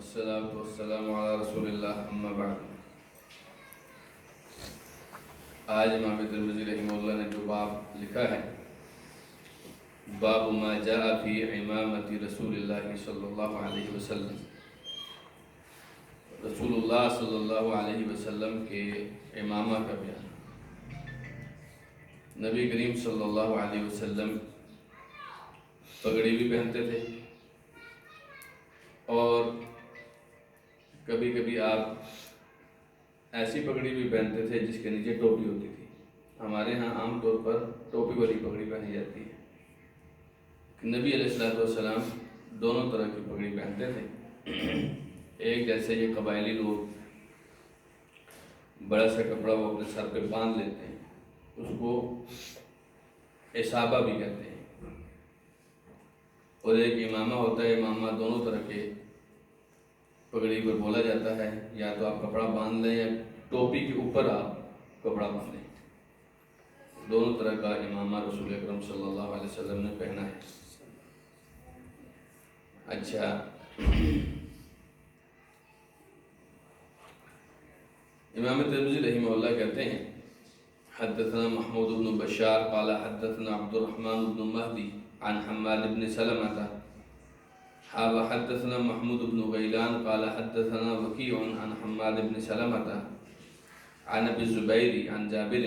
والصلاة والسلام علی رسول اللہ اما بعد۔ آج امام ترمذی رحمہ اللہ نے جو باب لکھا ہے، باب ما جاء فی امامت رسول اللہ صلی اللہ علیہ وسلم، رسول اللہ صلی اللہ علیہ وسلم کے امامہ کا بیان۔ نبی کریم صلی اللہ علیہ وسلم پگڑی بھی پہنتے تھے اور کبھی کبھی آپ ایسی پگڑی بھی پہنتے تھے جس کے نیچے ٹوپی ہوتی تھی۔ ہمارے ہاں عام طور پر ٹوپی والی پگڑی پہنی جاتی ہے۔ نبی علیہ السلام دونوں طرح کی پگڑی پہنتے تھے۔ ایک جیسے یہ قبائلی لوگ بڑا سا کپڑا وہ اپنے سر پہ باندھ لیتے ہیں، اس کو اصابہ بھی کہتے ہیں، اور ایک امامہ ہوتا ہے۔ امامہ دونوں طرح کے پگڑی پر بولا جاتا ہے، یا تو آپ کپڑا باندھ لیں یا ٹوپی کے اوپر آپ کپڑا باندھ لیں۔ دونوں طرح کا امامہ رسول اکرم صلی اللہ علیہ وسلم نے پہنا ہے۔ اچھا، امام ترمذی رحمہ اللہ کہتے ہیں حدثنا محمود بن بشار قال حدثنا عبد الرحمن بن مہدی عن حماد بن سلمة حدثنا محمود بن غیلان قال حدثنا وکیع عن حماد بن سلمة عن ابی الزبیر عن جابر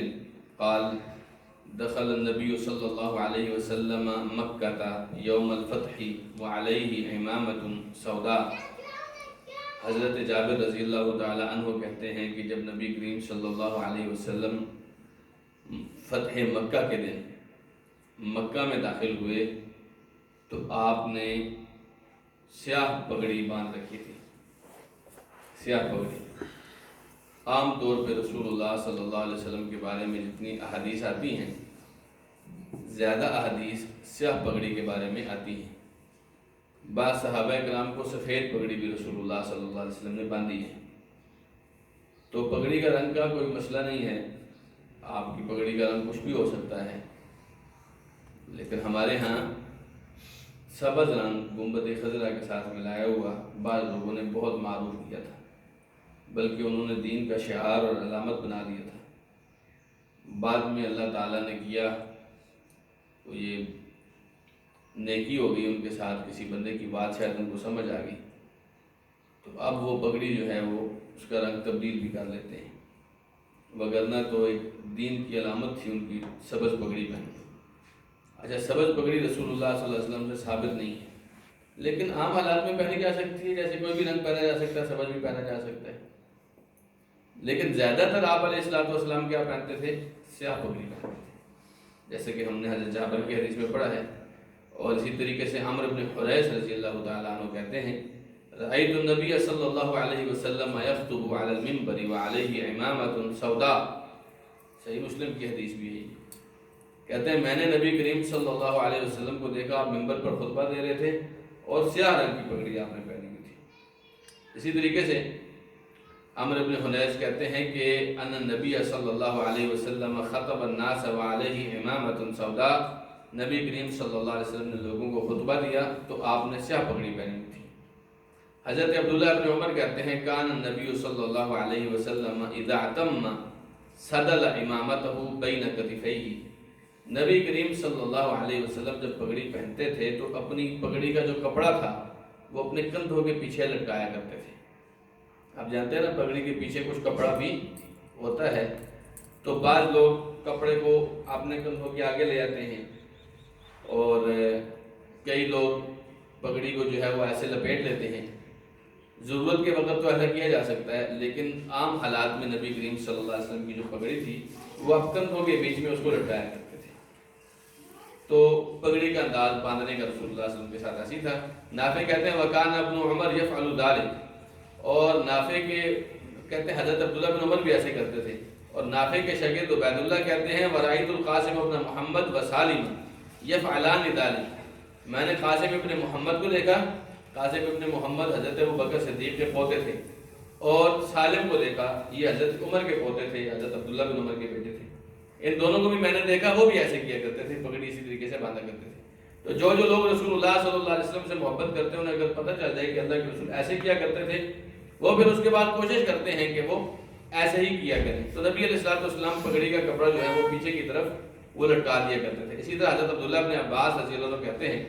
قال دخل النبی صلی اللہ علیہ وسلم مکہ یوم الفتح وعلیہ امامۃ سوداء۔ حضرت جابر رضی اللہ تعالی عنہ کہتے ہیں کہ جب نبی کریم صلی اللہ علیہ وسلم فتح مکہ کے دن مکہ میں داخل ہوئے تو آپ نے سیاہ پگڑی باندھ رکھی تھی۔ سیاہ پگڑی عام طور پہ رسول اللہ صلی اللہ علیہ وسلم کے بارے میں جتنی احادیث آتی ہیں، زیادہ احادیث سیاہ پگڑی کے بارے میں آتی ہیں۔ بعض صحابہ کرام کو سفید پگڑی بھی رسول اللہ صلی اللہ علیہ وسلم نے باندھی ہے۔ تو پگڑی کا رنگ کا کوئی مسئلہ نہیں ہے، آپ کی پگڑی کا رنگ کچھ بھی ہو سکتا ہے، لیکن ہمارے ہاں سبز رنگ گنبد خضرا کے ساتھ ملایا ہوا بعض لوگوں نے بہت معروف کیا تھا، بلکہ انہوں نے دین کا شعار اور علامت بنا دیا تھا۔ بعد میں اللہ تعالیٰ نے کیا تو یہ نیکی ہو گئی ان کے ساتھ، کسی بندے کی بات شاید ان کو سمجھ آ گئی، تو اب وہ پگڑی جو ہے وہ اس کا رنگ تبدیل بھی کر لیتے ہیں، وگرنہ تو ایک دین کی علامت تھی ان کی سبز پگڑی پہننا۔ اچھا، سبز پگڑی رسول اللہ صلی اللہ علیہ وسلم سے ثابت نہیں ہے، لیکن عام حالات میں پہنی جا سکتی ہے، جیسے کوئی بھی رنگ پہنا جا سکتا ہے، سبز بھی پہنا جا سکتا ہے، لیکن زیادہ تر آپ علیہ السلام کیا پہنتے تھے؟ سیاہ پگڑی پہنتے تھے، جیسے کہ ہم نے حضرت جابر کی حدیث میں پڑھا ہے۔ اور اسی طریقے سے عمرو بن حریث رضی اللہ تعالیٰ عنہ کہتے ہیں رأیت النبی صلی اللہ علیہ وسلم یخطب علی المنبر وعلیہ امامۃ سوداء۔ صحیح مسلم کی حدیث بھی ہے۔ کہتے ہیں میں نے نبی کریم صلی اللہ علیہ وسلم کو دیکھا، آپ منبر پر خطبہ دے رہے تھے اور سیاہ رنگ کی پگڑی آپ نے پہنی ہوئی تھی۔ اسی طریقے سے عمرو بن حریث کہتے ہیں کہ ان النبی صلی اللہ علیہ وسلم خطب الناس وعلیہ امامۃ سوداء، نبی کریم صلی اللہ علیہ وسلم نے لوگوں کو خطبہ دیا تو آپ نے سیاہ پگڑی پہنی ہوئی تھی۔ حضرت عبداللہ بن عمر کہتے ہیں کان النبی صلی اللہ علیہ وسلم اذا اعتم سدل امامتہ بین کتفیہ۔ نبی کریم صلی اللہ علیہ وسلم جب پگڑی پہنتے تھے تو اپنی پگڑی کا جو کپڑا تھا وہ اپنے کندھوں کے پیچھے لٹکایا کرتے تھے۔ آپ جانتے ہیں نا پگڑی کے پیچھے کچھ کپڑا بھی ہوتا ہے، تو بعض لوگ کپڑے کو اپنے کندھوں کے آگے لے جاتے ہیں، اور کئی لوگ پگڑی کو جو ہے وہ ایسے لپیٹ لیتے ہیں۔ ضرورت کے وقت تو ایسا کیا جا سکتا ہے، لیکن عام حالات میں نبی کریم صلی اللہ علیہ وسلم کی جو پگڑی تھی وہ اب کندھوں کے بیچ میں اس کو لٹکایا کرتے تھے۔ تو پگڑی کا انداز باندھنے کا رسول اللہ صلی اللہ علیہ وسلم کے ساتھ ایسی تھا۔ نافع کہتے ہیں وکان ابن عمر یفعل ذلک، اور نافع کے کہتے ہیں حضرت عبداللہ بن عمر بھی ایسے کرتے تھے، اور نافع کے شاگرد عبید اللہ کہتے ہیں ورأیت القاسم ابن محمد وسالم یفعلان ذلک، میں نے قاسم ابن محمد کو دیکھا، قاسم ابن محمد حضرت ابوبکر صدیق کے پوتے تھے، اور سالم کو دیکھا، یہ حضرت عمر کے پوتے تھے، حضرت عبداللہ بن عمر کے بیٹے تھے۔ ان دونوں کو بھی میں نے دیکھا، وہ بھی ایسے کیا کرتے تھے، پگڑی اسی طریقے سے باندھا کرتے تھے۔ تو جو لوگ رسول اللہ صلی اللہ علیہ وسلم سے محبت کرتے ہیں، انہیں اگر پتہ چل جائے کہ اللہ کے رسول ایسے کیا کرتے تھے، وہ پھر اس کے بعد کوشش کرتے ہیں کہ وہ ایسے ہی کیا کریں۔ تو نبی علیہ السلام پگڑی کا کپڑا جو ہے وہ پیچھے کی طرف وہ لٹکا دیا کرتے تھے۔ اسی طرح حضرت عبداللہ بن عباس رضی اللہ عنہ کہتے ہیں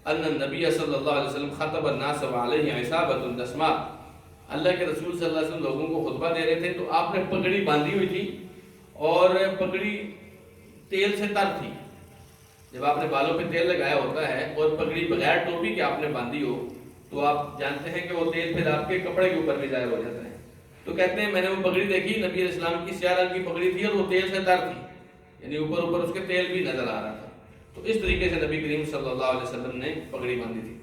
ان النبی صلی اللہ علیہ وسلم خطب الناس وعلیہ عصابۃ دسماء، اللہ کے رسول صلی اللہ علیہ وسلم لوگوں کو خطبہ دے رہے تھے تو آپ نے پگڑی باندھی ہوئی تھی اور پگڑی تیل سے تر تھی۔ جب آپ نے بالوں پہ تیل لگایا ہوتا ہے اور پگڑی بغیر ٹوپی کے آپ نے باندھی ہو تو آپ جانتے ہیں کہ وہ تیل پھر آپ کے کپڑے کے اوپر بھی ظاہر ہو جاتا ہے۔ تو کہتے ہیں میں نے وہ پگڑی دیکھی، نبی علیہ السلام کی سیاہ رنگ کی پگڑی تھی اور وہ تیل سے تر تھی، یعنی اوپر اس کے تیل بھی نظر آ رہا تھا۔ تو اس طریقے سے نبی کریم صلی اللہ علیہ وسلم نے پگڑی باندھی تھی۔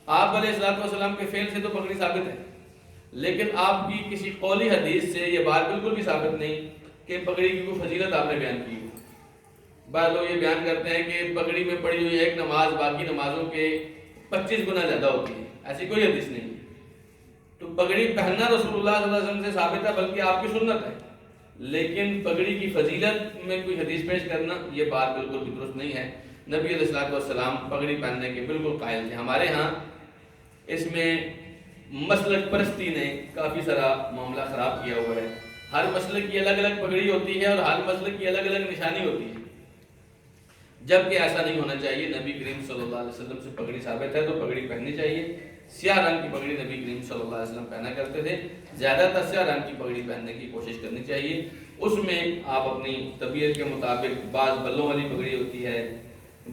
آپ علیہ السلام کے فعل سے تو پگڑی ثابت ہے، لیکن آپ کی کسی قولی حدیث سے یہ بات بالکل بھی ثابت نہیں کہ پگڑی کی کوئی فضیلت آپ نے بیان کی ہو۔ بعض لوگ یہ بیان کرتے ہیں کہ پگڑی میں پڑی ہوئی ایک نماز باقی نمازوں کے 25 گنا زیادہ ہوتی ہے، ایسی کوئی حدیث نہیں۔ تو پگڑی پہننا رسول اللہ صلی اللہ علیہ وسلم سے ثابت ہے، بلکہ آپ کی سنت ہے، لیکن پگڑی کی فضیلت میں کوئی حدیث پیش کرنا یہ بات بالکل بھی درست نہیں ہے۔ نبی علیہ السلام پگڑی پہننے کے بالکل قائل تھے۔ ہمارے ہاں اس میں مسلک پرستی نے کافی سارا معاملہ خراب کیا ہوا ہے۔ ہر مسلک کی الگ الگ پگڑی ہوتی ہے اور ہر مسلک کی الگ الگ نشانی ہوتی ہے، جبکہ ایسا نہیں ہونا چاہیے۔ نبی کریم صلی اللہ علیہ وسلم سے پگڑی ثابت ہے تو پگڑی پہننی چاہیے۔ سیاہ رنگ کی پگڑی نبی کریم صلی اللہ علیہ وسلم پہنا کرتے تھے، زیادہ تر سیاہ رنگ کی پگڑی پہننے کی کوشش کرنی چاہیے۔ اس میں آپ اپنی طبیعت کے مطابق، بعض بلوں والی پگڑی ہوتی ہے،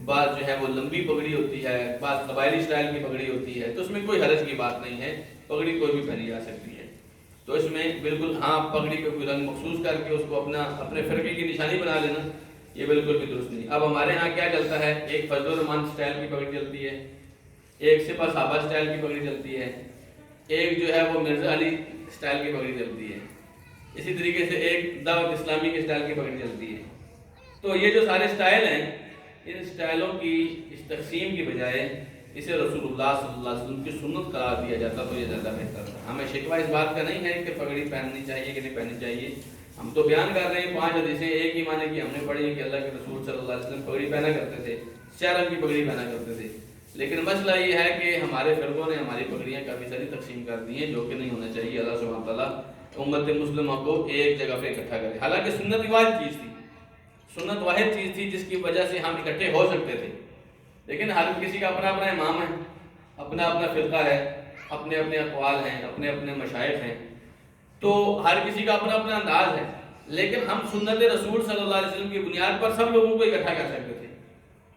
بعض جو ہے وہ لمبی پگڑی ہوتی ہے، بعض قبائلی اسٹائل کی پگڑی ہوتی ہے، تو اس میں کوئی حرج کی بات نہیں ہے، پگڑی کوئی بھی پہنی جا سکتی ہے۔ تو اس میں بالکل ہاں پگڑی کا کوئی رنگ مخصوص کر کے اس کو اپنے فرقے کی نشانی بنا لینا یہ بالکل بھی درست نہیں۔ اب ہمارے ہاں کیا چلتا ہے، ایک فضل الرحمان اسٹائل کی پگڑی چلتی ہے، ایک سپہ صحابہ اسٹائل کی پگڑی چلتی ہے، ایک جو ہے وہ مرزا علی اسٹائل کی پگڑی چلتی ہے، اسی طریقے سے ایک دعوت اسلامی کے اسٹائل کی پگڑی چلتی ہے۔ تو یہ جو سارے اسٹائل ہیں، ان اسٹائلوں کی اس تقسیم کی بجائے اسے رسول اللہ صلی اللہ علیہ وسلم کی سنت قرار دیا جاتا تو یہ زیادہ بہتر تھا۔ ہمیں شکوہ اس بات کا نہیں ہے کہ پگڑی پہننی چاہیے کہ نہیں پہننی چاہیے، ہم تو بیان کر رہے ہیں 5 حدیثیں ایک ہی معنی کی ہم نے پڑھی کہ اللہ کے رسول صلی اللہ علیہ وسلم پگڑی پہنا کرتے تھے، سیاہ رنگ کی پگڑی پہنا کرتے تھے۔ لیکن مسئلہ یہ ہے کہ ہمارے فرقوں نے ہماری پگڑیاں کافی ساری تقسیم کر دی ہیں، جو کہ نہیں ہونا چاہیے۔ اللہ سبحانہ تعالیٰ امت مسلمہ کو ایک جگہ پہ اکٹھا کرے۔ حالانکہ سنت واحد چیز تھی، سنت واحد چیز تھی جس کی وجہ سے ہم اکٹھے ہو سکتے تھے، لیکن ہر کسی کا اپنا اپنا امام ہے، اپنا اپنا فرقہ ہے، اپنے اپنے اقوال ہیں، اپنے اپنے مشائخ ہیں، تو ہر کسی کا اپنا اپنا انداز ہے۔ لیکن ہم سنت رسول صلی اللہ علیہ وسلم کی بنیاد پر سب لوگوں کو اکٹھا کر سکتے تھے،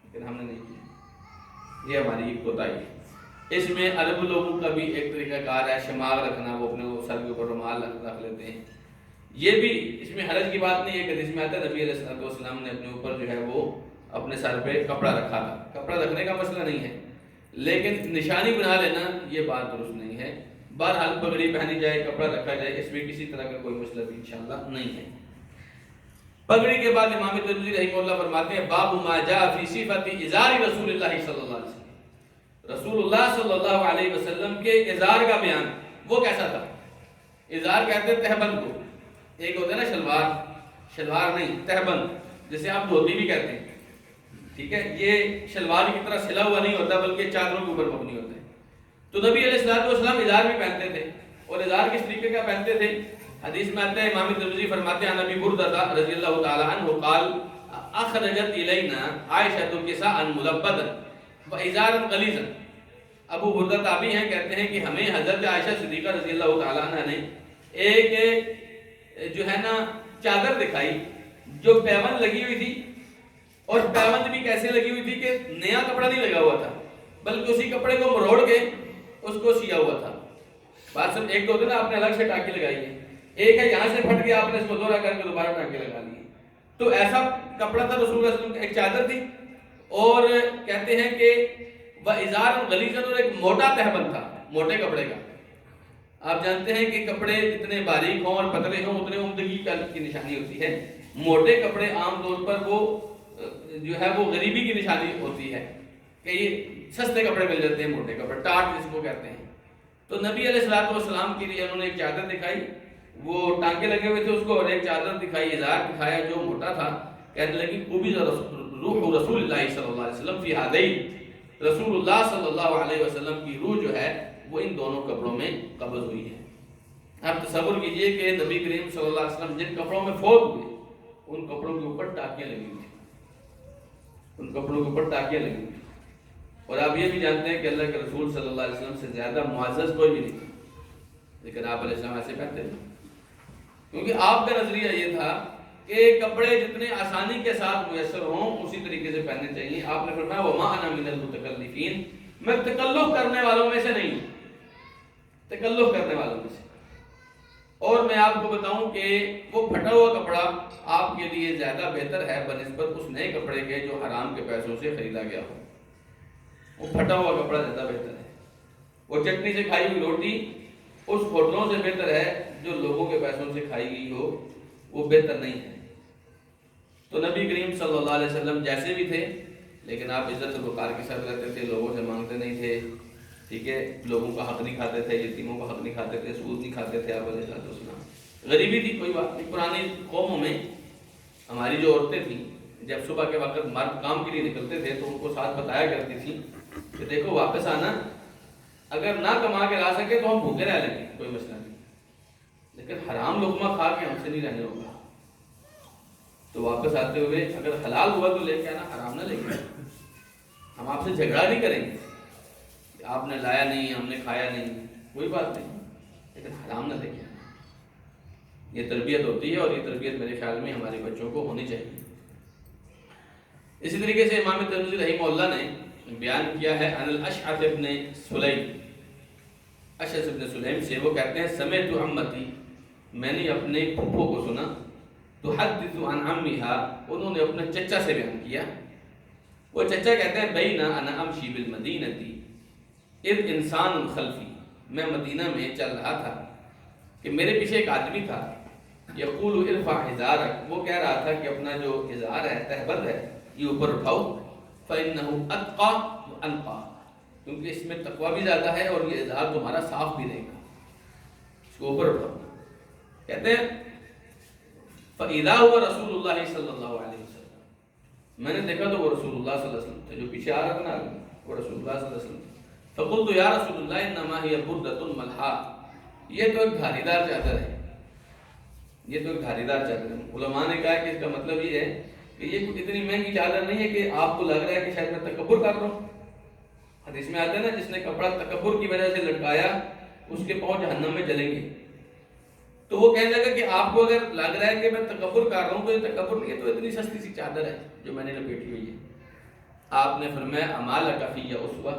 لیکن ہم نے نہیں کیا، یہ ہماری ایک کوتاہی ہے۔ اس میں عرب لوگوں کا بھی ایک طریقہ کار ہے، شماغ رکھنا، وہ اپنے سر کے اوپر رومال رکھ لیتے ہیں، یہ بھی اس میں حرج کی بات نہیں ہے کہ حدیث میں آتا ہے نبی علیہ السلام نے اپنے اوپر جو ہے وہ اپنے سر پہ کپڑا رکھا تھا، کپڑا رکھنے کا مسئلہ نہیں ہے، لیکن نشانی بنا لینا یہ بات درست نہیں ہے۔ بہرحال پگڑی پہنی جائے، کپڑا رکھا جائے، اس میں کسی طرح کا کوئی مسئلہ بھی انشاءاللہ نہیں ہے۔ پگڑی کے بعد امام ترمذی رحمہ اللہ فرماتے ہیں باب ما جاء فی صفت ازار رسول اللہ صلی اللہ علیہ وسلم، رسول اللہ صلی اللہ علیہ وسلم کے ازار کا بیان، وہ کیسا تھا؟ ازار کہتے ہیں تہبند کو، ایک ہوتا ہے نا شلوار، شلوار نہیں تہبند، جسے آپ دھوتی بھی کہتے ہیں، ٹھیک ہے، یہ شلوار کی طرح سلا ہوا نہیں ہوتا بلکہ چادروں کے اوپر مبنی ہوتا ہے۔ تو نبی علیہ السلام ازار بھی پہنتے تھے، اور ازار کس طریقے کا پہنتے تھے؟ حدیث میں آتا ہے، امام ترمذی فرماتے ہیں نبی بردہ رضی اللہ تعالی عنہ قال اخرجت الینا عائشہ کساء ملبدا وازارا غلیظا، ابو بردہ تابعی ہیں، کہتے ہیں کہ ہمیں حضرت عائشہ صدیقہ رضی اللہ تعالی عنہ نے ایک جو ہے نا چادر دکھائی جو پیوند لگی ہوئی تھی، اور پیوند بھی کیسے لگی ہوئی تھی کہ نیا کپڑا نہیں لگا ہوا تھا بلکہ اسی کپڑے کو مروڑ کے اس کو سیا ہوا تھا۔ بات سب ایک تو ہوتا ہے نا آپ نے الگ سے ٹانکے لگائی ہے، ایک ہے یہاں سے پھٹ گیا آپ نے اس کو دوہرا کر کے دوبارہ ٹانکے لگا لیے، تو ایسا کپڑا تھا رسول اللہ صلی اللہ علیہ وسلم، ایک چادر تھی، اور کہتے ہیں کہ وَإِزَارٌ غَلِيظٌ، اور ایک موٹا تہبند تھا موٹے کپڑے کا۔ آپ جانتے ہیں کہ کپڑے جتنے باریک ہوں اور پتلے ہوں اتنے عمدگی کی نشانی ہوتی ہے، موٹے کپڑے عام طور پر وہ جو ہے وہ غریبی کی نشانی ہوتی ہے کہ یہ سستے کپڑے مل جاتے ہیں، موٹے کپڑے ٹاٹ جس کو کہتے ہیں۔ تو نبی علیہ السلام کے لیے انہوں نے ایک چادر دکھائی، وہ ٹانکے لگے ہوئے تھے اس کو، اور ایک چادر دکھائی، ازار دکھایا جو موٹا تھا، کہنے لگی قبض روح رسول اللہ صلی اللہ علیہ وسلم فی ہذین، رسول اللہ صلی اللہ علیہ وسلم کی روح جو ہے وہ ان دونوں کپڑوں میں قبض ہوئی ہے۔ آپ تصور کیجئے کہ نبی کریم صلی اللہ علیہ وسلم جن کپڑوں میں فوت ہوئے ان کپڑوں کے اوپر ٹاکیاں لگی ہوئی تھیں، ان کپڑوں کے اوپر ٹاکیاں لگی ہوئی تھیں۔ اور آپ یہ بھی جانتے ہیں کہ اللہ کے رسول صلی اللہ علیہ وسلم سے زیادہ معزز کوئی بھی نہیں تھا، لیکن آپ علیہ السلام ایسے پہنتے تھے کیونکہ آپ کا نظریہ یہ تھا کہ کپڑے جتنے آسانی کے ساتھ میسر ہوں اسی طریقے سے پہننے چاہیے۔ آپ نے فرمایا وَمَا أَنَا مِنَ الْمُتَكَلِّفِينَ، میں تکلف کرنے والوں میں سے نہیں ہوں، تکلف کرنے والوں میں سے۔ اور میں آپ کو بتاؤں کہ وہ پھٹا ہوا کپڑا آپ کے لیے زیادہ بہتر ہے بنسبت اس نئے کپڑے کے جو حرام کے پیسوں سے خریدا گیا ہو۔ وہ پھٹا ہوا کپڑا زیادہ بہتر ہے، وہ چٹنی سے کھائی ہوئی روٹی اس ہوٹلوں سے بہتر ہے جو لوگوں کے پیسوں سے کھائی گئی ہو، وہ بہتر نہیں ہے۔ تو نبی کریم صلی اللہ علیہ وسلم جیسے بھی تھے لیکن آپ عزت وقار کے ساتھ رہتے تھے، لوگوں سے مانگتے نہیں تھے، ٹھیک ہے، لوگوں کا حق نہیں کھاتے تھے، یتیموں کا حق نہیں کھاتے تھے، سود نہیں کھاتے تھے۔ آپ علیہ السلام غریبی تھی کوئی بات نہیں، پرانی قوموں میں ہماری جو عورتیں تھیں جب صبح کے وقت مرد کام کے لیے نکلتے تھے تو ان کو ساتھ بتایا کرتی تھی کہ دیکھو واپس آنا، اگر نہ کما کے لا سکے تو ہم بھوکے رہ لیں گے، کوئی مسئلہ نہیں، لیکن حرام لقمہ کھا کے ہم سے نہیں رہنے ہوگا۔ تو واپس آتے ہوئے اگر حلال ہوا تو لے کے آنا، حرام نہ لے کے آنا۔ ہم آپ سے جھگڑا نہیں کریں گے کہ آپ نے لایا نہیں، ہم نے کھایا نہیں، کوئی بات نہیں، لیکن حرام نہ لے کے آنا۔ یہ تربیت ہوتی ہے اور یہ تربیت میرے خیال میں ہمارے بچوں کو ہونی چاہیے۔ اسی طریقے سے امام ترمذی رحمہ اللہ نے بیان کیا ہے عن الاشعث ابن سلیم، اشعث ابن سلیم سے، وہ کہتے ہیں سمعت عمتی، میں نے اپنے پھپھو کو سنا، تحدث عن عمها، انہوں نے اپنے چچا سے بیان کیا۔ وہ چچا کہتے ہیں بین انا امشی بالمدینتی اذ انسان خلفی، میں مدینہ میں چل رہا تھا کہ میرے پیچھے ایک آدمی تھا، یقول ارفع ازارک، وہ کہہ رہا تھا کہ اپنا جو ازار ہے، تہبند ہے، یہ اوپر اٹھاؤ، فإنه اتقى وانقى، کیونکہ اس میں تقوی بھی زیادہ ہے اور یہ ازار تمہارا صاف بھی رہے گا، اس کو اوپر اٹھاؤ۔ کہتے ہیں فإذا هو رسول اللہ صلی اللہ علیہ وسلم، میں نے دیکھا تو وہ رسول اللہ صلی اللہ علیہ وسلم تھے، جو پیچھے آ رہا تھا نا وہ رسول اللہ صلی اللہ علیہ وسلم تھے۔ فقلت یا رسول اللہ انما هي بردۃ ملحا، یہ تو ایک دھاری دار چادر ہے، یہ تو ایک دھاری دار چادر ہے۔ علماء نے کہا کہ اس کا مطلب یہ ہے کہ یہ کوئی اتنی مہنگی چادر نہیں ہے کہ آپ کو لگ رہا ہے کہ شاید میں تکبر کر رہا ہوں۔ حدیث میں آتا ہے نا جس نے کپڑا تکبر کی وجہ سے لٹکایا اس کے پاؤں جہنم میں جلیں گے۔ تو وہ کہنے لگا کہ آپ کو اگر لگ رہا ہے کہ میں تکبر کر رہا ہوں تو یہ تکبر نہیں ہے، تو اتنی سستی سی چادر ہے جو میں نے لپیٹی ہوئی ہے۔ آپ نے فرمایا اما لک فی اسوہ،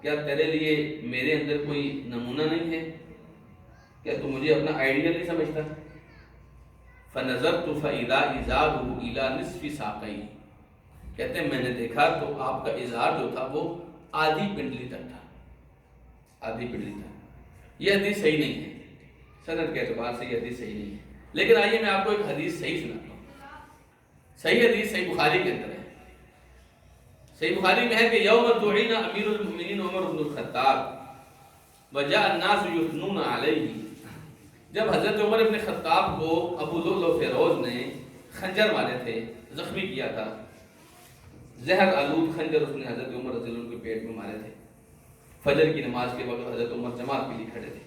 کیا تیرے لیے میرے اندر کوئی نمونہ نہیں ہے، کیا تو مجھے اپنا آئیڈیل نہیں سمجھتا؟ فنظرت فاذا ازارہ الی نصف ساقیہ، کہتے ہیں میں نے دیکھا تو آپ کا ازار جو تھا وہ آدھی پنڈلی تک تھا، آدھی پنڈلی تک۔ یہ حدیث صحیح نہیں ہے، سند کے اعتبار سے یہ حدیث صحیح نہیں ہے، لیکن آئیے میں آپ کو ایک حدیث صحیح سناتا ہوں۔ صحیح حدیث صحیح بخاری کے اندر ہے، صحیح بخاری میں ہے کہ یوم دعینا امیر المؤمنین عمر بن الخطاب وجاء الناس یثنون علیہ، جب حضرت عمر بن خطاب کو ابو لؤلؤ فیروز نے خنجر مارے تھے، زخمی کیا تھا، زہر آلود خنجر اس نے حضرت عمر رضی اللہ عنہ کے پیٹ میں مارے تھے۔ فجر کی نماز کے وقت حضرت عمر جماعت کے لیے کھڑے تھے،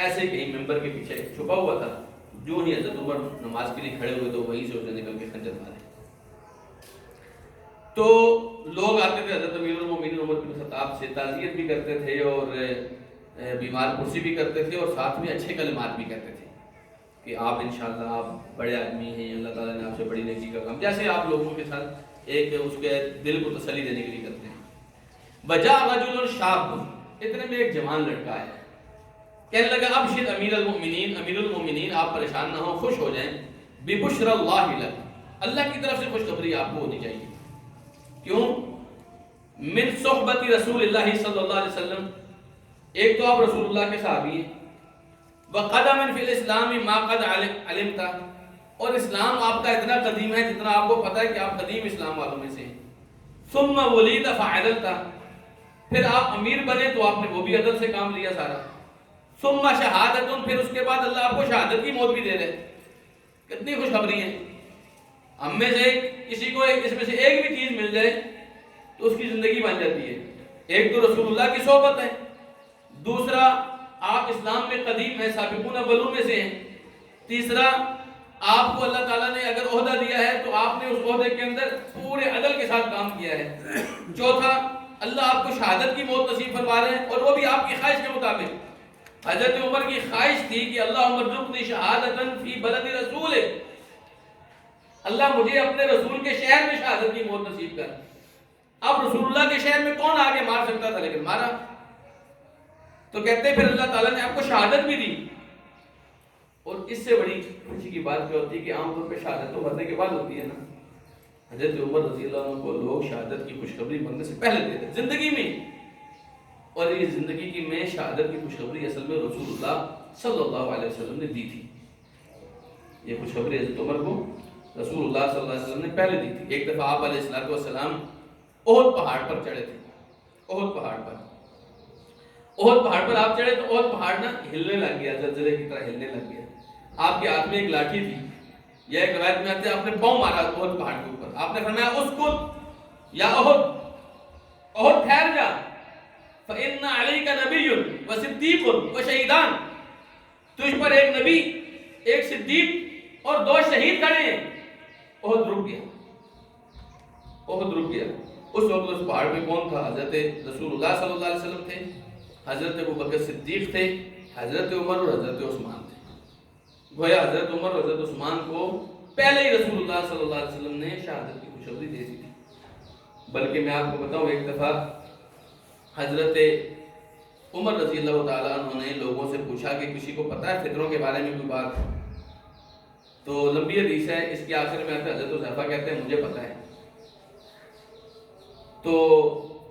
ایسے ہی کہیں ممبر کے پیچھے چھپا ہوا تھا، جو ہی حضرت عمر نماز کے لیے کھڑے ہوئے تو وہیں سے اس نے نکل کے خنجر مارے۔ تو لوگ آتے تھے حضرت امیر المومنین عمر بن خطاب سے، تعزیت بھی کرتے تھے اور بیمار پرسی بھی کرتے تھے اور ساتھ میں اچھے کلمات بھی کہتے تھے کہ آپ انشاءاللہ آپ بڑے آدمی ہیں، اللہ تعالیٰ نے آپ سے بڑی نیکی کا کام، جیسے آپ لوگوں کے ساتھ ایک اس کے دل کو تسلی دینے کے لیے کرتے ہیں۔ وجاء رجل شاب، اتنے میں ایک جوان لڑکا ہے، کہنے لگا ابشر امیر المؤمنین، امیر المؤمنین آپ پریشان نہ ہوں، خوش ہو جائیں، ببشر اللہ لک، اللہ کی طرف سے خوشخبری آپ کو ہونی چاہیے۔ کیوں؟ من صحبت رسول اللہ صلی اللہ علیہ وسلم، ایک تو آپ رسول اللہ کے صحابی ہیں، وقدم فی الاسلام ما قد علمتا، اور اسلام آپ کا اتنا قدیم ہے جتنا آپ کو پتا ہے کہ آپ قدیم اسلام والوں میں سے ہیں۔ ثم ولید فعدلتا، پھر آپ امیر بنے تو آپ نے وہ بھی عدل سے کام لیا سارا۔ ثم شہادت، پھر اس کے بعد اللہ آپ کو شہادت کی موت بھی دے رہے، کتنی خوشخبری ہے۔ ہم میں سے کسی کو اس میں سے ایک بھی چیز مل جائے تو اس کی زندگی بن جاتی ہے۔ ایک تو رسول اللہ کی صحبت ہے، دوسرا آپ اسلام میں قدیم ہیں، سابقون اولون میں سے ہیں، تیسرا آپ کو اللہ تعالیٰ نے اگر عہدہ دیا ہے تو آپ نے اس عہدے کے اندر پورے عدل کے ساتھ کام کیا ہے، چوتھا اللہ آپ کو شہادت کی موت نصیب فرما رہے ہیں اور وہ بھی آپ کی خواہش کے مطابق۔ حضرت عمر کی خواہش تھی کہ اللہم ارزقنی شہادتاً فی بلد رسول، اللہ مجھے اپنے رسول کے شہر میں شہادت کی موت نصیب کر۔ اب رسول اللہ کے شہر میں کون آگے مار سکتا تھا، لیکن مارا۔ تو کہتے ہیں پھر اللہ تعالیٰ نے آپ کو شہادت بھی دی۔ اور اس سے بڑی خوشی کی بات کیا ہوتی ہے کہ عام طور پہ شہادت تو مرنے کے بعد ہوتی ہے نا، حضرت عمر رضی اللہ عنہ کو لوگ شہادت کی خوشخبری مرنے سے پہلے دیتے زندگی میں، اور یہ زندگی کی میں شہادت کی خوشخبری اصل میں رسول اللہ صلی اللہ علیہ وسلم نے دی تھی۔ یہ خوشخبری حضرت عمر کو رسول اللہ صلی اللہ علیہ وسلم نے پہلے دی تھی۔ ایک دفعہ آپ علیہ السلام احد پہاڑ پر چڑھے تھے، احد پہاڑ پر آپ چڑھے تو احد پہاڑ نہ ہلنے لگ گیا، زلزلے کی طرح ہلنے لگ گیا۔ آپ کے ہاتھ میں ایک لاٹھی تھی، یا ایک روایت میں آتے ہیں آپ نے پاؤں مارا احد پہاڑ کے اوپر، آپ نے فرمایا اسکت یا احد، احد ٹھہر جا، فإن علیک نبی و صدیق و شہیدان، تجھ پر ایک نبی، ایک صدیق اور 2 شہید کھڑے ہیں۔ احد رک گیا، احد رک گیا۔ اس وقت اس پہاڑ پہ کون تھا؟ حضرت رسول اللہ صلی اللہ علیہ وسلم تھے، حضرت ابوبکر صدیق تھے، حضرت عمر اور حضرت عثمان تھے۔ گویا حضرت عمر اور حضرت عثمان کو پہلے ہی رسول اللہ صلی اللہ علیہ وسلم نے شہادت کی خوشخبری دے دی تھی۔ بلکہ میں آپ کو بتاؤں، ایک دفعہ حضرت عمر رضی اللہ تعالیٰ عنہ نے لوگوں سے پوچھا کہ کسی کو پتہ ہے فتنوں کے بارے میں کوئی بات؟ تو لمبی حدیث ہے، اس کے آخر میں آتے حضرت حذیفہ کہتے ہیں مجھے پتہ ہے۔ تو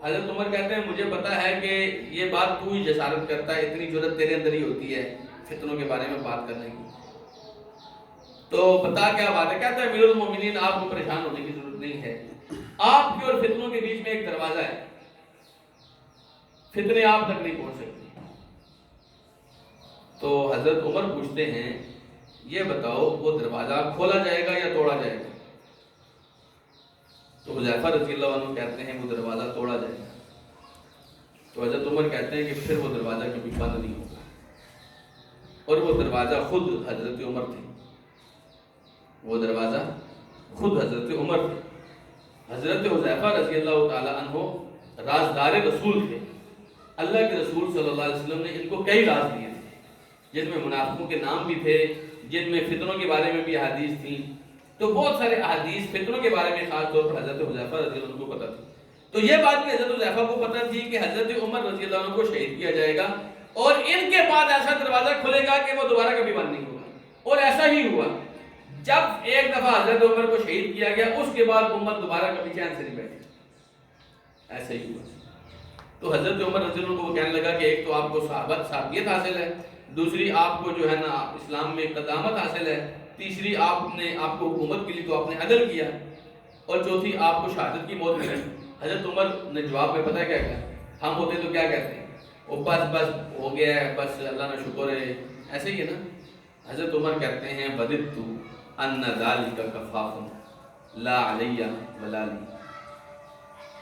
حضرت عمر کہتے ہیں مجھے پتہ ہے کہ یہ بات تو ہی جسارت کرتا ہے، اتنی جرأت تیرے اندر ہی ہوتی ہے فتنوں کے بارے میں بات کرنے کی، تو بتا کیا بات ہے؟ کہتا ہے امیر المومنین آپ کو پریشان ہونے کی ضرورت نہیں ہے، آپ کے اور فتنوں کے بیچ میں ایک دروازہ ہے، فتنے آپ تک نہیں پہنچ سکتے۔ تو حضرت عمر پوچھتے ہیں یہ بتاؤ وہ دروازہ کھولا جائے گا یا توڑا جائے گا؟ تو حذیفہ رضی اللہ عنہ کہتے ہیں وہ دروازہ توڑا جائے گا۔ تو حضرت عمر کہتے ہیں کہ پھر وہ دروازہ کبھی بند نہیں ہوگا، اور وہ دروازہ خود حضرت عمر تھے، وہ دروازہ خود حضرت عمر تھے۔ حضرت حذیفہ رضی اللہ تعالی عنہ رازدار رسول تھے، اللہ کے رسول صلی اللہ علیہ وسلم نے ان کو کئی راز دیے تھے، جن میں منافقوں کے نام بھی تھے، جن میں فتنوں کے بارے میں بھی احادیث تھیں۔ تو بہت سارے احادیث فتنوں کے بارے میں خاص طور پر حضرت حذیفہ رضی اللہ عنہ کو پتہ تھی۔ تو یہ بات بھی حضرت حذیفہ کو پتہ تھی کہ حضرت عمر رضی اللہ عنہ کو شہید کیا جائے گا، اور ان کے بعد ایسا دروازہ کھلے گا کہ وہ دوبارہ کبھی بند نہیں ہوگا۔ اور ایسا ہی ہوا، جب ایک دفعہ حضرت عمر کو شہید کیا گیا، اس کے بعد امت دوبارہ کبھی چین سے نہیں بیٹھی، ایسا ہی ہوا۔ تو حضرت عمر رضی اللہ عنہ کو وہ کہنے لگا کہ ایک تو آپ کو صحابیت حاصل ہے، دوسری آپ کو جو ہے نا اسلام میں قدامت حاصل ہے، تیسری آپ کو حکومت کے لیے تو آپ نے عدل کیا، اور چوتھی آپ کو شہادت کی موت ملی۔ حضرت عمر نے جواب میں پتہ کیا کہا؟ ہم ہوتے تو کیا کہتے ہیں؟ وہ بس ہو گیا ہے، بس اللہ کا شکر ہے، ایسے ہی ہے نا۔ حضرت عمر کہتے ہیں وددت ان ذلک کفاف لا علی ولا لی،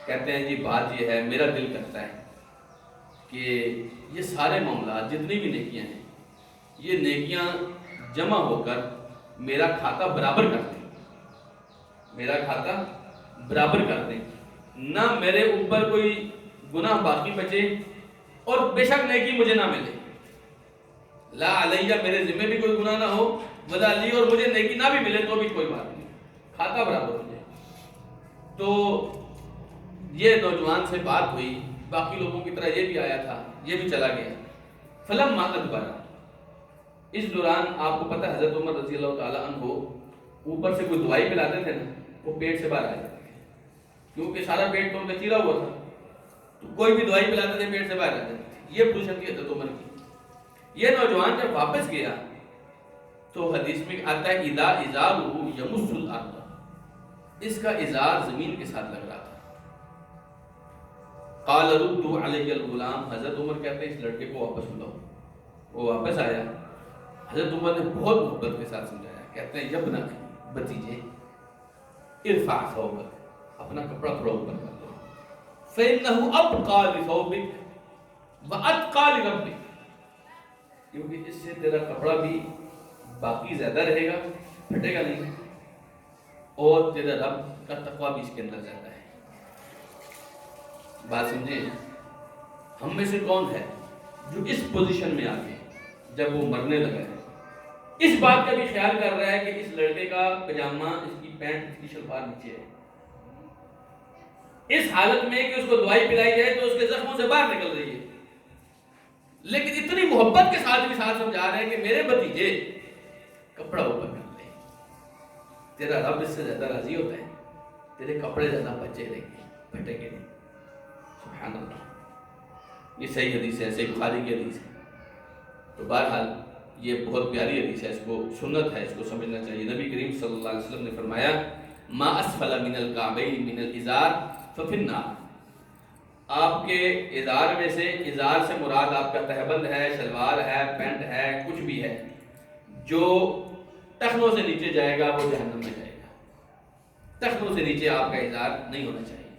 کہتے ہیں جی بات یہ ہے، میرا دل کرتا ہے کہ یہ سارے معاملات جتنی بھی نیکیاں ہیں، یہ نیکیاں جمع ہو کر میرا کھاتا برابر کر دیں، میرا کھاتا برابر کر دیں، نہ میرے اوپر کوئی گناہ باقی بچے اور بے شک نیکی مجھے نہ ملے، لا علیہ میرے ذمہ بھی کوئی گناہ نہ ہو، ولا لی اور مجھے نیکی نہ بھی ملے تو بھی کوئی بات نہیں، کھاتا برابر ہو جائے۔ تو یہ نوجوان سے بات ہوئی، باقی لوگوں کی طرح یہ بھی آیا تھا، یہ بھی چلا گیا۔ فلما ادبر، اس دوران آپ کو پتہ حضرت عمر رضی اللہ تعالیٰ عنہ اوپر سے کوئی دوائی پلاتے تھے نا، وہ پیٹ سے باہر آ جاتے تھے، کیونکہ سارا پیٹ تو ان کا چیرا ہوا تھا، تو کوئی بھی دوائی پلاتے تھے پیٹ سے باہر آ جاتے تھے۔ یہ پوزیشن تھی حضرت عمر کی۔ یہ نوجوان جب واپس گیا تو حدیث میں آتا ہے اذا ازارہ یمس الارض، اس کا ازار زمین کے ساتھ لگ رہا تھا۔ قال ردوا علی الغلام، حضرت عمر کہتے ہیں اس لڑکے کو واپس لاؤ۔ وہ واپس آیا، حضرت عمر نے بہت محبت کے ساتھ سمجھایا، کہتے ہیں یبنا بتیجے ارفع ثوبک، اپنا کپڑا تھوڑا اوپر کر دو، فإنه أبقى لثوبك وأتقى لربك، کیونکہ اس سے تیرا کپڑا بھی باقی زیادہ رہے گا، پھٹے گا نہیں، اور تیرا رب کا تقوی بھی اس کے اندر زیادہ ہے۔ بات سمجھیں؟ ہم میں سے کون ہے جو اس پوزیشن میں آ گئے جب وہ مرنے لگا ہے، اس بات کا بھی خیال کر رہا ہے کہ اس لڑکے کا پجامہ، اس کی پینٹ، اس کی شلوار نیچے ہے، اس حالت میں کہ اس کو دوائی پلائی جائے تو اس کے زخموں سے باہر نکل رہی ہے، لیکن اتنی محبت کے ساتھ بھی ساتھ سمجھا رہے ہیں کہ میرے بھتیجے کپڑا اوپر کر لیں، تیرا رب اس سے زیادہ راضی ہوتا ہے، تیرے کپڑے زیادہ بچے رہیں گے، پھٹیں گے نہیں۔ سبحان اللہ، یہ صحیح حدیث ہے، صحیح بخاری کی حدیث ہے۔ تو بہرحال یہ بہت پیاری حدیث ہے، اس کو سنت ہے، اس کو سمجھنا چاہیے۔ نبی کریم صلی اللہ علیہ وسلم نے فرمایا ما اسفل من الکعبین من الازار ففی النار، آپ کے ازار میں سے، ازار سے مراد آپ کا تہبند ہے، شلوار ہے، پینٹ ہے، کچھ بھی ہے، جو ٹخنوں سے نیچے جائے گا وہ جہنم میں جائے گا۔ ٹخنوں سے نیچے آپ کا ازار نہیں ہونا چاہیے،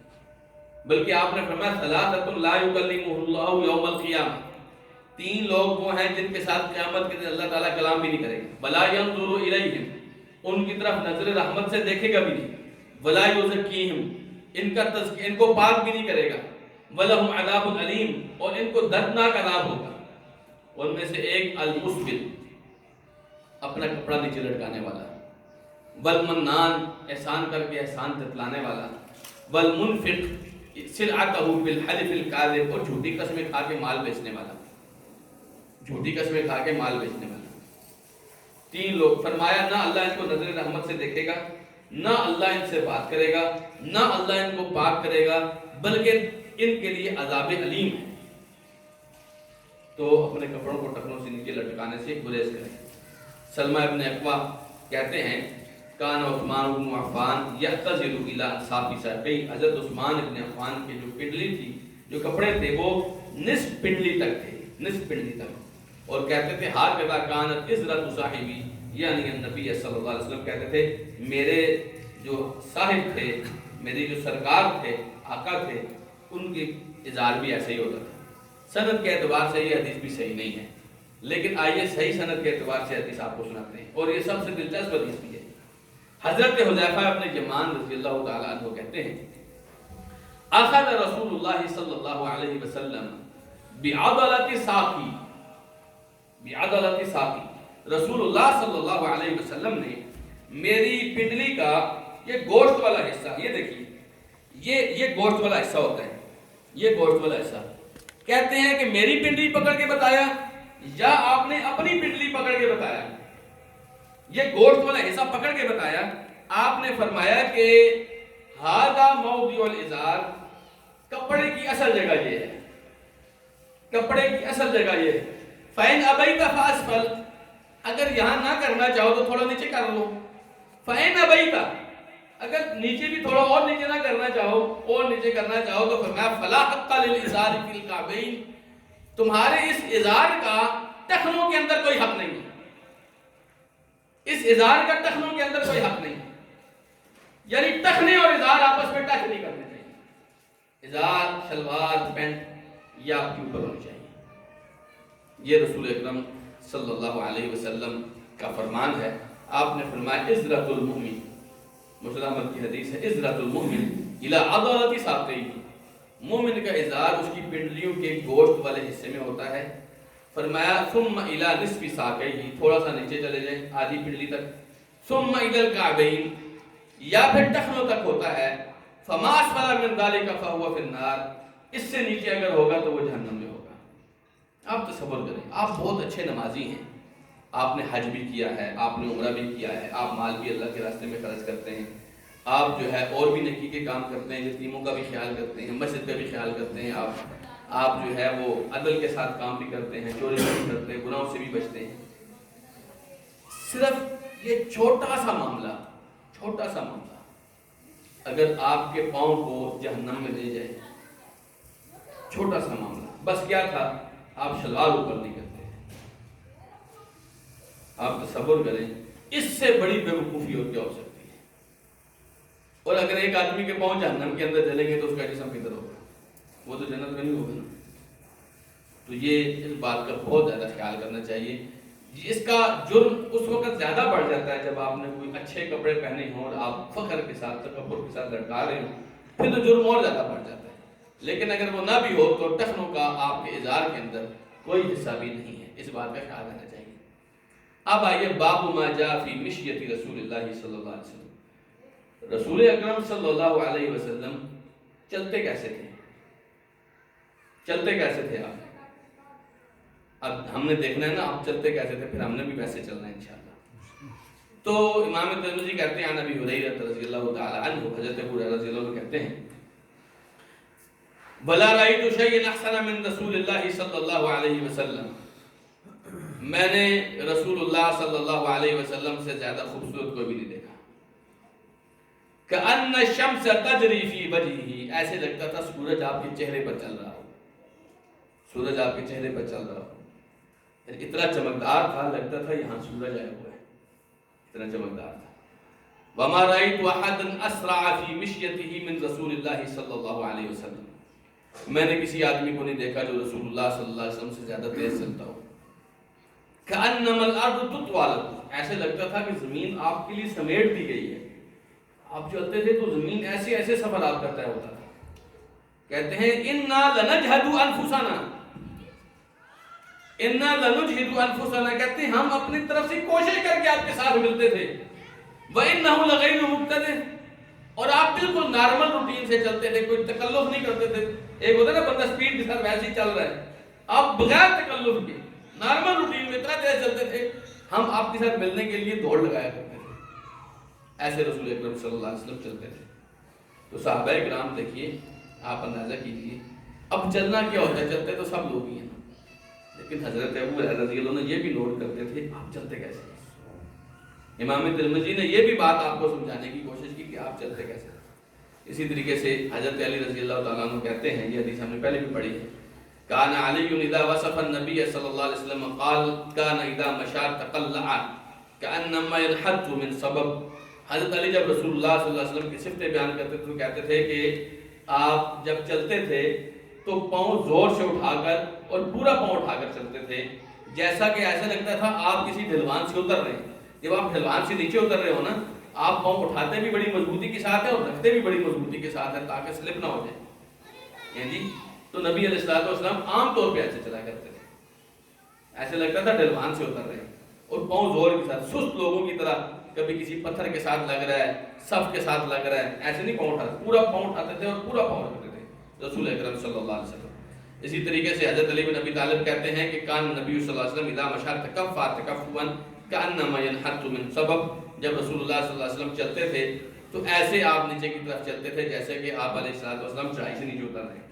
بلکہ آپ نے فرمایا ثلاثۃ لا یکلمہ اللہ یوم القیامہ، تین لوگ وہ ہیں جن کے ساتھ قیامت کے دن اللہ تعالیٰ کلام بھی نہیں کرے گا، ولا ینظر الیہم، ان کی طرف نظر رحمت سے دیکھے گا بھی نہیں، ولا یزکیہم، ان کو پاک بھی نہیں کرے گا، وَلَهُمْ عَذَابٌ عَلِيمٌ، اور ان کو دردناک عذاب ہوگا۔ ان میں سے ایک المسبل، اپنا کپڑا نیچے لٹکانے والا، والمنان، احسان کر کے احسان جتلانے والا، والمنفق سلعته بالحلف الكاذب، اور جھوٹی قسمیں کھا کے مال بیچنے والا، جھوٹی قسمیں کھا کے مال بیچنے والا۔ تین لوگ، فرمایا نہ اللہ ان کو نظر رحمت سے دیکھے گا، نہ اللہ ان سے بات کرے گا، نہ اللہ ان کو پاک کرے گا، بلکہ ان کے لیے عذاب علیم ہے۔ تو اپنے کپڑوں کو ٹخنوں سے نیچے لٹکانے سے گریز کریں۔ سلمہ ابن اقوا کہتے ہیں کان عثمان بن عفان یعتزل الی انصاف ساقی، حضرت عثمان ابن عفان کی جو پنڈلی تھی، جو کپڑے تھے، وہ نصف پنڈلی تک تھے، نصف پنڈلی تک، اور کہتے تھے ہاکذا کانت عزرت صاحبی، یعنی نبی صلی اللہ علیہ وسلم کہتے تھے میرے جو صاحب تھے، میرے جو سرکار تھے، آقا تھے، ان کی اظہار بھی ایسے ہی ہوتا تھا۔ سند کے اعتبار سے یہ حدیث بھی صحیح نہیں ہے، لیکن آئیے صحیح سند کے اعتبار سے حدیث آپ کو سناتے ہیں، اور یہ سب سے دلچسپ حدیث بھی ہے۔ حضرت حذیفہ ابن یمان رضی اللہ تعالیٰ عنہ کہتے ہیں اخذ رسول اللہ صلی اللہ علیہ وسلم بعضلۃ ساقی، بعضلۃ ساقی، رسول اللہ صلی اللہ علیہ وسلم نے میری پنڈلی کا یہ گوشت والا حصہ، یہ دیکھیے یہ گوشت والا حصہ ہوتا ہے، یہ گوشت والا حصہ، کہتے ہیں کہ میری پنڈلی پکڑ کے بتایا یا آپ نے اپنی پنڈلی پکڑ کے بتایا؟ یہ گوشت والا حصہ پکڑ کے بتایا۔ آپ نے فرمایا کہ ھذا موضع الازار، کپڑے کی اصل جگہ یہ ہے، کپڑے کی اصل جگہ یہ ہے، فإن أبيت فأسفل، اگر یہاں نہ کرنا چاہو تو تھوڑا نیچے کر لو، فإن أبيت، اگر نیچے بھی تھوڑا اور نیچے نہ کرنا چاہو، اور نیچے کرنا چاہو تو فرمایا فلا حق للازار فی الکعبین، تمہارے اس ازار کا ٹخنوں کے اندر کوئی حق نہیں ہے، اس ازار کا ٹخنوں کے اندر کوئی حق نہیں ہے، یعنی ٹخنے اور ازار آپس میں ٹچ نہیں کرنے چاہیے، ازار، شلوار، پینٹ یہ آپ کے اوپر ہونی چاہیے۔ یہ رسول اکرم صلی اللہ علیہ وسلم کا فرمان ہے۔ آپ نے فرمایا عزرت المؤمن، مسلم احمد کی حدیث ہے، عزرت المؤمن الی عضلۃ ساقیہ، مومن کا ازار اس کی پنڈلیوں کے گوشت والے حصے میں ہوتا ہے۔ فرمایا ثم الی نصف ساقیہ، تھوڑا سا نیچے چلے جائیں آدھی پنڈلی تک، ثم الی الکعبین، یا پھر ٹخنوں تک ہوتا ہے، فما اسفل من ذلک فهو فی النار، اس سے نیچے اگر ہوگا تو وہ جہنم میں ہوگا۔ آپ تصور کریں، آپ بہت اچھے نمازی ہیں، آپ نے حج بھی کیا ہے، آپ نے عمرہ بھی کیا ہے، آپ مال بھی اللہ کے راستے میں خرچ کرتے ہیں، آپ جو ہے اور بھی نیکی کے کام کرتے ہیں، یتیموں کا بھی خیال کرتے ہیں، مسجد کا بھی خیال کرتے ہیں، آپ جو ہے وہ عدل کے ساتھ کام بھی کرتے ہیں، چوری بھی کرتے ہیں، گناہوں سے بھی بچتے ہیں۔ صرف یہ چھوٹا سا معاملہ اگر آپ کے پاؤں کو جہنم میں لے جائے، چھوٹا سا معاملہ، بس کیا تھا، آپ شلوار اوپر نہیں کرتے۔ آپ تصور کریں اس سے بڑی بے وقوفی اور کیا ہو سکتی ہے؟ اور اگر ایک آدمی کے پاؤں جہنم کے اندر جلیں گے تو اس کا جسم کدھر ہوگا؟ وہ تو جنت میں نہیں ہوگا نا. تو یہ اس بات کا بہت زیادہ خیال کرنا چاہیے. اس کا جرم اس وقت زیادہ بڑھ جاتا ہے جب آپ نے کوئی اچھے کپڑے پہنے ہوں اور آپ فخر کے ساتھ تکبر کے ساتھ لٹکا رہے ہوں, پھر تو جرم اور زیادہ بڑھ جاتا ہے. لیکن اگر وہ نہ بھی ہو تو ٹخنوں کا آپ کے ازار کے اندر کوئی حصہ بھی نہیں ہے. اس بات کا خیال رکھنا چاہیے. اب آئیے باب ما جاء فی مشیت رسول اللہ صلی اللہ علیہ وسلم. رسول اکرم صلی اللہ علیہ وسلم چلتے کیسے تھے؟ چلتے کیسے تھے آپ؟ اب ہم نے دیکھنا ہے نا آپ چلتے کیسے تھے, پھر ہم نے بھی ویسے چلنا ہے انشاءاللہ. تو امام ترمذی کہتے ہیں عن ابی ہریرہ رضی اللہ تعالی عنہ, حضرت ابو ہریرہ رضی اللہ عنہ کہتے ہیں ولا رأيت شيئا احسن من رسول اللہ صلی اللہ علیہ وسلم, میں نے رسول اللہ صلی اللہ علیہ وسلم سے زیادہ خوبصورت کوئی بھی نہیں دیکھا. كأن الشمس تجری فی وجهه, ایسے لگتا تھا سورج آپ کے چہرے پر چل رہا ہو, سورج آپ کے چہرے پر چل رہا ہو. اتنا چمکدار تھا, لگتا تھا یہاں سورج آیا ہوا ہے, اتنا چمکدار تھا. وما رأيت أحدا أسرع في مشيته من رسول اللہ صلی اللہ علیہ وسلم, میں نے کسی آدمی کو نہیں دیکھا جو رسول اللہ صلی اللہ علیہ وسلم سے زیادہ تیز چلتا ہو. كأنما الأرض تطوى لكم, ایسے لگتا تھا کہ زمین آپ کے لیے سمیٹ دی گئی ہے. آپ چلتے تھے تو زمین ایسے ایسے سفر آپ کرتا ہوتا تھا. کہتے ہیں اِنَّا لَنَجْهَدُ أَنفُسَنَا, اِنَّا لَنُجْهِدُ أَنفُسَنَا, کہتے ہیں ہم اپنی طرف سے کوشش کر کے آپ کے ساتھ ملتے تھے. وَإِنَّهُ لَغَيْرُ مُبْتَدِئٍ, اور آپ بالکل نارمل روٹین سے چلتے تھے, کوئی تکلف نہیں کرتے تھے. ایک ہوتا ہے نا بندہ سپیڈ کے ساتھ ویسے ہی چل رہا ہے, آپ بغیر تکلف کے نارمل روٹین میں اتنا تیز چلتے تھے, ہم آپ کے ساتھ ملنے کے لیے دوڑ لگایا کرتے تھے. ایسے رسول اکرم صلی اللہ علیہ وسلم چلتے تھے. تو صحابہ کرام دیکھیے, آپ اندازہ کیجیے اب چلنا کیا ہوتا ہے, چلتے تو سب لوگ ہی ہیں, لیکن حضرت ابو ہریرہ رضی اللہ عنہ نے یہ بھی نوٹ کرتے تھے آپ چلتے کیسے ہیں. امام ترمذی نے یہ بھی بات آپ کو سمجھانے کی کوشش کی کہ آپ چلتے کیسے ہیں. اسی طریقے سے حضرت علی رضی اللہ تعالیٰ عنہ کہتے ہیں, یہ حدیث ہم نے پہلے بھی پڑھی ہے, کان علی اذا وصف النبی صلی اللہ علیہ وسلم قال کان اذا مشى تقلع كانما ينحت من سبب. حضرت علی جب رسول اللہ صلی اللہ علیہ وسلم کی صفتیں بیان کرتے تھے تو کہتے تھے کہ آپ جب چلتے تھے تو پاؤں زور سے اٹھا کر اور پورا پاؤں اٹھا کر چلتے تھے, جیسا کہ ایسا لگتا تھا آپ کسی ڈھلوان سے اتر رہے ہیں. جب آپ ڈھلوان سے نیچے اتر رہے ہو نا, آپ پاؤں اٹھاتے بھی بڑی مضبوطی کے ساتھ ہیں اور رکھتے بھی بڑی مضبوطی کے ساتھ ہیں تاکہ سلپ نہ ہو جائے جی. تو نبی علیہ السلام عام طور پہ ایسے چلا کرتے تھے, ایسے لگتا تھا ڈھلوان سے اتر رہے ہیں اور پاؤں زور کے ساتھ, سست لوگوں کی طرح, کبھی کسی پتھر کے ساتھ لگ رہا ہے, صف کے ساتھ لگ رہا ہے, ایسے نہیں پاؤں اٹھاتے, پورا پاؤں اٹھاتے تھے اور پورا پاؤں رکھتے تھے رسول اکرم صلی اللہ علیہ وسلم. اسی طریقے سے حضرت علی بن ابی طالب کہتے ہیں کہ کان نبی صلی اللہ علیہ وسلم اذا مشى تکفا تکفوا کانما ينحت من سبب, جب رسول اللہ صلی اللہ علیہ وسلم چلتے تھے تو ایسے آپ نیچے کی طرف چلتے تھے جیسے کہ آپ علیہ الصلوۃ والسلام چڑھائی سے نیچے اتر رہے ہیں.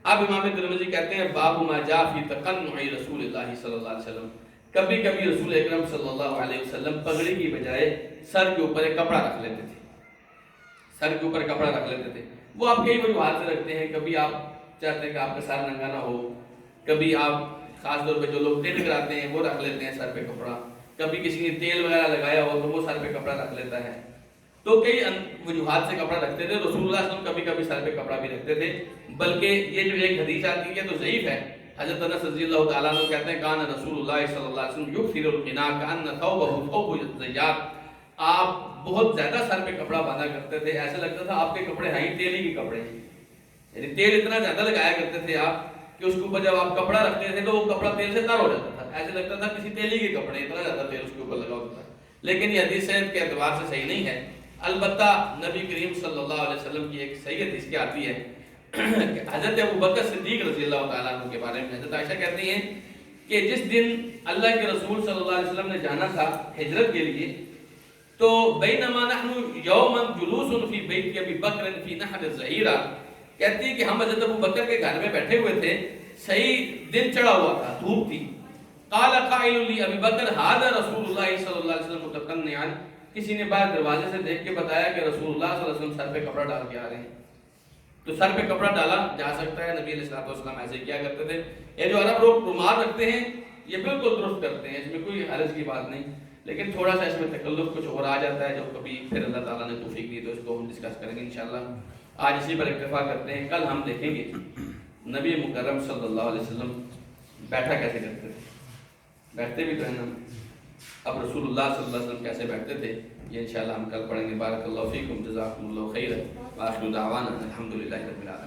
اب امام ترمذی کہتے ہیں باب ما جاء فی تقنع رسول اللہ صلی اللہ علیہ وسلم, کبھی کبھی رسول اکرم صلی اللہ علیہ وسلم پگڑی کی بجائے سر کے اوپر ایک کپڑا رکھ لیتے تھے, سر کے اوپر کپڑا رکھ لیتے تھے. وہ آپ کئی وجوہات سے رکھتے ہیں, کبھی آپ چاہتے ہیں کہ آپ کا سر ننگا نہ ہو, کبھی آپ خاص طور پہ جو لوگ ٹینٹ کراتے ہیں وہ رکھ لیتے ہیں سر پہ کپڑا, کبھی کسی نے تیل وغیرہ لگایا ہو تو وہ سر پہ کپڑا رکھ لیتا ہے. تو کئی وجوہات سے کپڑا رکھتے تھے. رسول اللہ صلی اللہ علیہ وسلم کبھی کبھی سر پہ کپڑا بھی رکھتے تھے, بلکہ یہ جو ایک حدیث آتی ہے تو ضعیف ہے. حضرت انس رضی اللہ تعالیٰ عنہ کہتے ہیں کان رسول اللہ صلی اللہ علیہ وسلم یکثر القناء کان ثوبه ثوب الزیات, آپ بہت زیادہ سر پہ کپڑا باندھا کرتے تھے, ایسا لگتا تھا آپ کے کپڑے ہیں تیل ہی کے کپڑے ہیں, یعنی تیل اتنا زیادہ لگایا کرتے تھے آپ کہ اس کے اوپر جب آپ کپڑا رکھتے تھے تو وہ کپڑا تیل سے تر ہو جاتا تھا, ایسے لگتا تھا کسی تیل ہی کے کپڑے, اتنا زیادہ تیل اس کے اوپر لگا ہوتا تھا. لیکن یہ حدیث صحت کے اعتبار سے صحیح نہیں ہے. البتہ نبی کریم صلی اللہ علیہ وسلم کی ایک صحیح حدیث کیا آتی ہے کہ حضرت ابو بکر صدیق رضی اللہ تعالیٰ عنہ کے بارے میں حضرت عائشہ کہتی ہیں کہ جس دن اللہ کے رسول صلی اللہ علیہ وسلم نے جانا تھا ہجرت کے لیے, تو بینما نحن یوما جلوس فی بیت ابی بکر فی نحر الظہیرہ, کہتی ہے کہ ہم حضرت ابو بکر کے گھر میں بیٹھے ہوئے تھے, صحیح دن چڑھا ہوا تھا, دھوپ تھی. قال قائل لی ابی بکر ھذا رسول اللہ صلی اللہ علیہ وسلم متقنعا, کسی نے باہر دروازے سے دیکھ کے بتایا کہ رسول اللہ صلی اللہ علیہ وسلم سر پہ کپڑا ڈال کے آ رہے ہیں. تو سر پہ کپڑا ڈالا جا سکتا ہے, نبی علیہ الصلوۃ والسلام ایسے کیا کرتے تھے. یہ جو عرب لوگ رومال رکھتے ہیں یہ بالکل درست کرتے ہیں, اس میں کوئی حرج کی بات نہیں, لیکن تھوڑا سا اس میں تکلف کچھ اور آ جاتا ہے جو کبھی پھر اللہ تعالیٰ نے توفیق دی تو اس کو ہم ڈسکس کریں گے انشاءاللہ. آج اسی پر اکتفا کرتے ہیں. کل ہم دیکھیں گے نبی مکرم صلی اللہ علیہ وسلم بیٹھا کیسے کرتے تھے. بیٹھتے بھی تو ہیں نا. اب رسول اللہ صلی اللہ علیہ وسلم کیسے بیٹھتے تھے یہ انشاءاللہ ہم کل پڑھیں گے. بارک اللہ فیکم، جزاکم اللہ خیرا، وآخر دعوانا الحمدللہ رب العالمین.